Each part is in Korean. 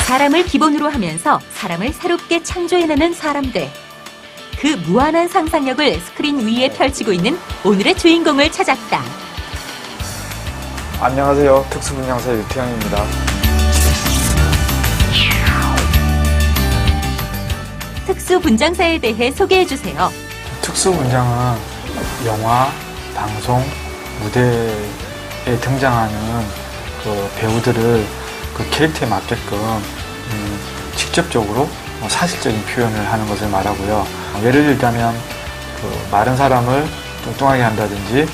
사람을 기본으로 하면서 사람을 새롭게 창조해내는 사람들. 그 무한한 상상력을 스크린 위에 펼치고 있는 오늘의 주인공을 찾았다. 안녕하세요. 특수분장사 유태영입니다. 특수분장사에 대해 소개해주세요. 특수분장은 영화, 방송, 무대에 등장하는 그 배우들을 그 캐릭터에 맞게끔 직접적으로 사실적인 표현을 하는 것을 말하고요. 예를 들자면 그 마른 사람을 뚱뚱하게 한다든지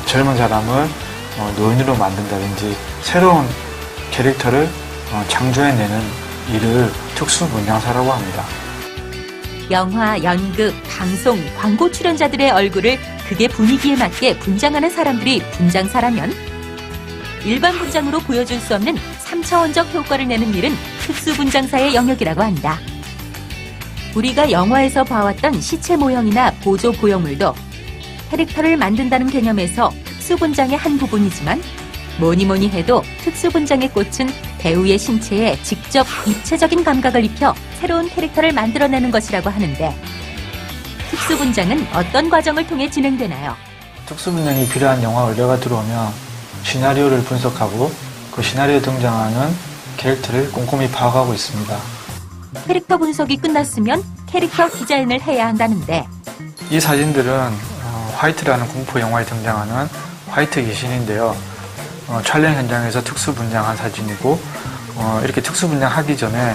젊은 사람을 노인으로 만든다든지 새로운 캐릭터를 창조해내는 일을 특수분장사라고 합니다. 영화, 연극, 방송, 광고 출연자들의 얼굴을 극의 분위기에 맞게 분장하는 사람들이 분장사라면 일반 분장으로 보여줄 수 없는 3차원적 효과를 내는 일은 특수분장사의 영역이라고 한다. 우리가 영화에서 봐왔던 시체 모형이나 보조 보형물도 캐릭터를 만든다는 개념에서 특수분장의 한 부분이지만 뭐니 해도 특수분장의 꽃은 배우의 신체에 직접 입체적인 감각을 입혀 새로운 캐릭터를 만들어내는 것이라고 하는데 특수분장은 어떤 과정을 통해 진행되나요? 특수분장이 필요한 영화 의뢰가 들어오면 시나리오를 분석하고 그 시나리오에 등장하는 캐릭터를 꼼꼼히 파악하고 있습니다. 캐릭터 분석이 끝났으면 캐릭터 디자인을 해야 한다는데 이 사진들은 화이트라는 공포 영화에 등장하는 화이트 귀신인데요. 촬영 현장에서 특수분장한 사진이고 이렇게 특수분장하기 전에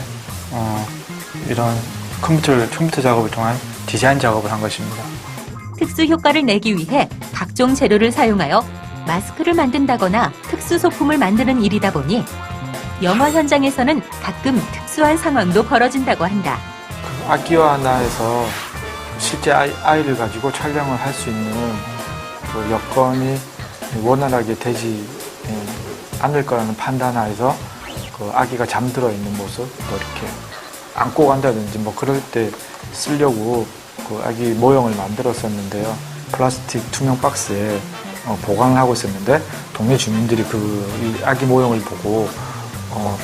이런 컴퓨터 작업을 통한 디자인 작업을 한 것입니다. 특수 효과를 내기 위해 각종 재료를 사용하여 마스크를 만든다거나 특수 소품을 만드는 일이다 보니 영화 현장에서는 가끔 특수한 상황도 벌어진다고 한다. 그 악기와 하나에서 실제 아이를 가지고 촬영을 할 수 있는 그 여건이 원활하게 되지 않을 거라는 판단하에서 그 아기가 잠들어 있는 모습, 뭐 이렇게 안고 간다든지 뭐 그럴 때 쓰려고 그 아기 모형을 만들었었는데요. 플라스틱 투명 박스에 보관을 하고 있었는데 동네 주민들이 이 아기 모형을 보고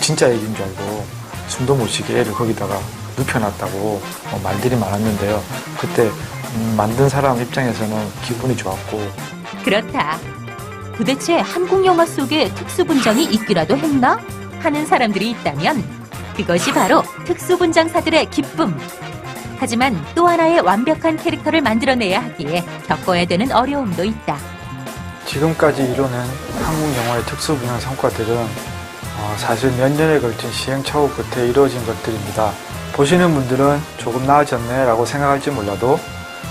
진짜 애기인 줄 알고 숨도 못 쉬게 애를 거기다가 눕혀놨다고 말들이 많았는데요. 그때 만든 사람 입장에서는 기분이 좋았고. 그렇다. 도대체 한국 영화 속에 특수분장이 있기라도 했나? 하는 사람들이 있다면 그것이 바로 특수분장사들의 기쁨. 하지만 또 하나의 완벽한 캐릭터를 만들어내야 하기에 겪어야 되는 어려움도 있다. 지금까지 이뤄낸 한국 영화의 특수분장 성과들은 사실 몇 년에 걸친 시행착오 끝에 이루어진 것들입니다. 보시는 분들은 조금 나아졌네 라고 생각할지 몰라도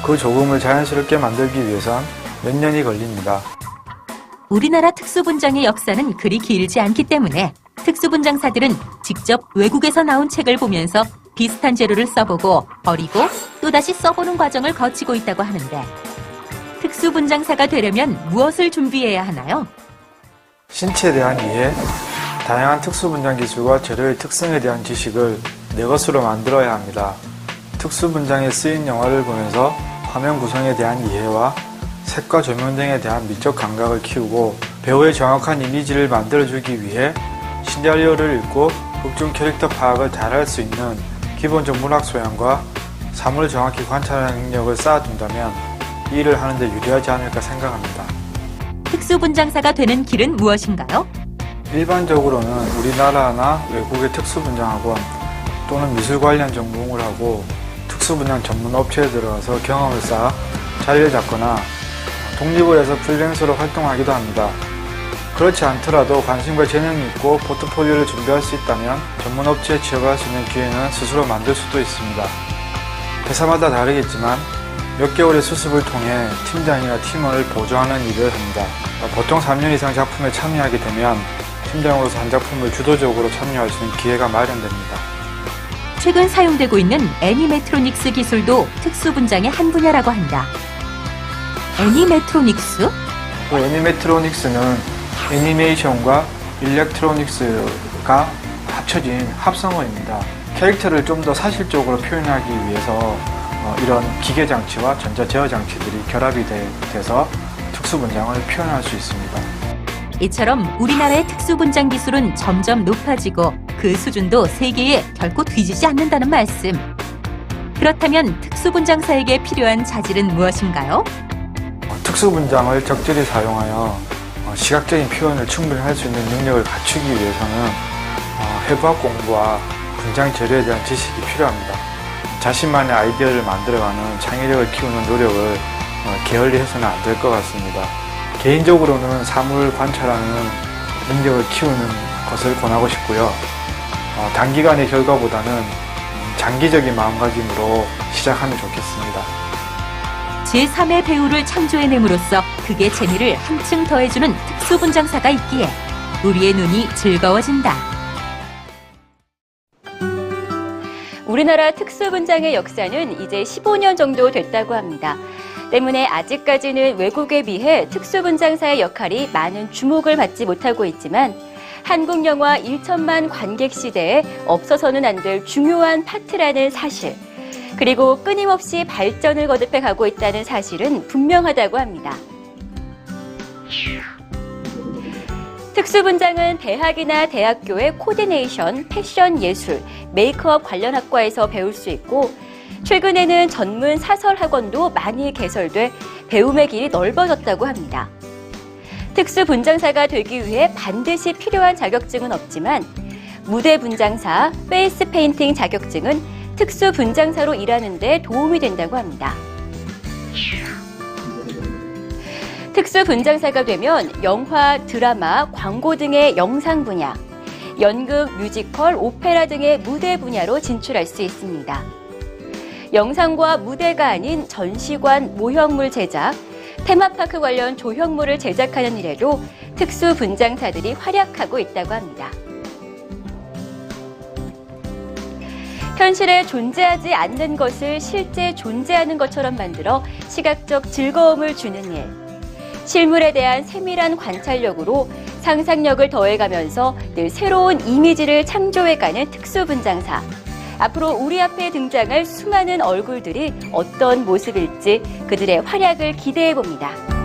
그 조금을 자연스럽게 만들기 위해선 몇 년이 걸립니다. 우리나라 특수분장의 역사는 그리 길지 않기 때문에 특수분장사들은 직접 외국에서 나온 책을 보면서 비슷한 재료를 써보고 버리고 또다시 써보는 과정을 거치고 있다고 하는데 특수분장사가 되려면 무엇을 준비해야 하나요? 신체에 대한 이해, 다양한 특수분장 기술과 재료의 특성에 대한 지식을 내 것으로 만들어야 합니다. 특수분장에 쓰인 영화를 보면서 화면 구성에 대한 이해와 색과 조명 등에 대한 미적 감각을 키우고 배우의 정확한 이미지를 만들어주기 위해 시나리오를 읽고 극중 캐릭터 파악을 잘할 수 있는 기본적 문학 소양과 사물을 정확히 관찰하는 능력을 쌓아둔다면 이 일을 하는 데 유리하지 않을까 생각합니다. 특수분장사가 되는 길은 무엇인가요? 일반적으로는 우리나라나 외국의 특수분장학원 또는 미술 관련 전공을 하고 특수분장 전문 업체에 들어가서 경험을 쌓아 자리를 잡거나 독립을 해서 프리랜서로 활동하기도 합니다. 그렇지 않더라도 관심과 재능이 있고 포트폴리오를 준비할 수 있다면 전문 업체에 취업할 수 있는 기회는 스스로 만들 수도 있습니다. 회사마다 다르겠지만 몇 개월의 수습을 통해 팀장이나 팀원을 보조하는 일을 합니다. 보통 3년 이상 작품에 참여하게 되면 팀장으로서 한 작품을 주도적으로 참여할 수 있는 기회가 마련됩니다. 최근 사용되고 있는 애니메트로닉스 기술도 특수분장의 한 분야라고 한다. 애니메트로닉스? 애니메트로닉스는 애니메이션과 일렉트로닉스가 합쳐진 합성어입니다. 캐릭터를 좀 더 사실적으로 표현하기 위해서 이런 기계 장치와 전자 제어 장치들이 결합이 돼서 특수분장을 표현할 수 있습니다. 이처럼 우리나라의 특수분장 기술은 점점 높아지고 그 수준도 세계에 결코 뒤지지 않는다는 말씀. 그렇다면 특수분장사에게 필요한 자질은 무엇인가요? 특수분장을 적절히 사용하여 시각적인 표현을 충분히 할 수 있는 능력을 갖추기 위해서는 해부학 공부와 분장 재료에 대한 지식이 필요합니다. 자신만의 아이디어를 만들어가는 창의력을 키우는 노력을 게을리해서는 안 될 것 같습니다. 개인적으로는 사물을 관찰하는 능력을 키우는 것을 권하고 싶고요. 단기간의 결과보다는 장기적인 마음가짐으로 시작하면 좋겠습니다. 제3의 배우를 창조해냄으로써 극의 재미를 한층 더해주는 특수분장사가 있기에 우리의 눈이 즐거워진다. 우리나라 특수분장의 역사는 이제 15년 정도 됐다고 합니다. 때문에 아직까지는 외국에 비해 특수분장사의 역할이 많은 주목을 받지 못하고 있지만 한국 영화 1천만 관객 시대에 없어서는 안 될 중요한 파트라는 사실, 그리고 끊임없이 발전을 거듭해 가고 있다는 사실은 분명하다고 합니다. 특수분장은 대학이나 대학교의 코디네이션, 패션 예술, 메이크업 관련 학과에서 배울 수 있고 최근에는 전문 사설 학원도 많이 개설돼 배움의 길이 넓어졌다고 합니다. 특수분장사가 되기 위해 반드시 필요한 자격증은 없지만 무대 분장사, 페이스 페인팅 자격증은 특수분장사로 일하는 데 도움이 된다고 합니다. 특수분장사가 되면 영화, 드라마, 광고 등의 영상 분야, 연극, 뮤지컬, 오페라 등의 무대 분야로 진출할 수 있습니다. 영상과 무대가 아닌 전시관, 모형물 제작, 테마파크 관련 조형물을 제작하는 일에도 특수분장사들이 활약하고 있다고 합니다. 현실에 존재하지 않는 것을 실제 존재하는 것처럼 만들어 시각적 즐거움을 주는 일. 실물에 대한 세밀한 관찰력으로 상상력을 더해가면서 늘 새로운 이미지를 창조해가는 특수분장사. 앞으로 우리 앞에 등장할 수많은 얼굴들이 어떤 모습일지 그들의 활약을 기대해봅니다.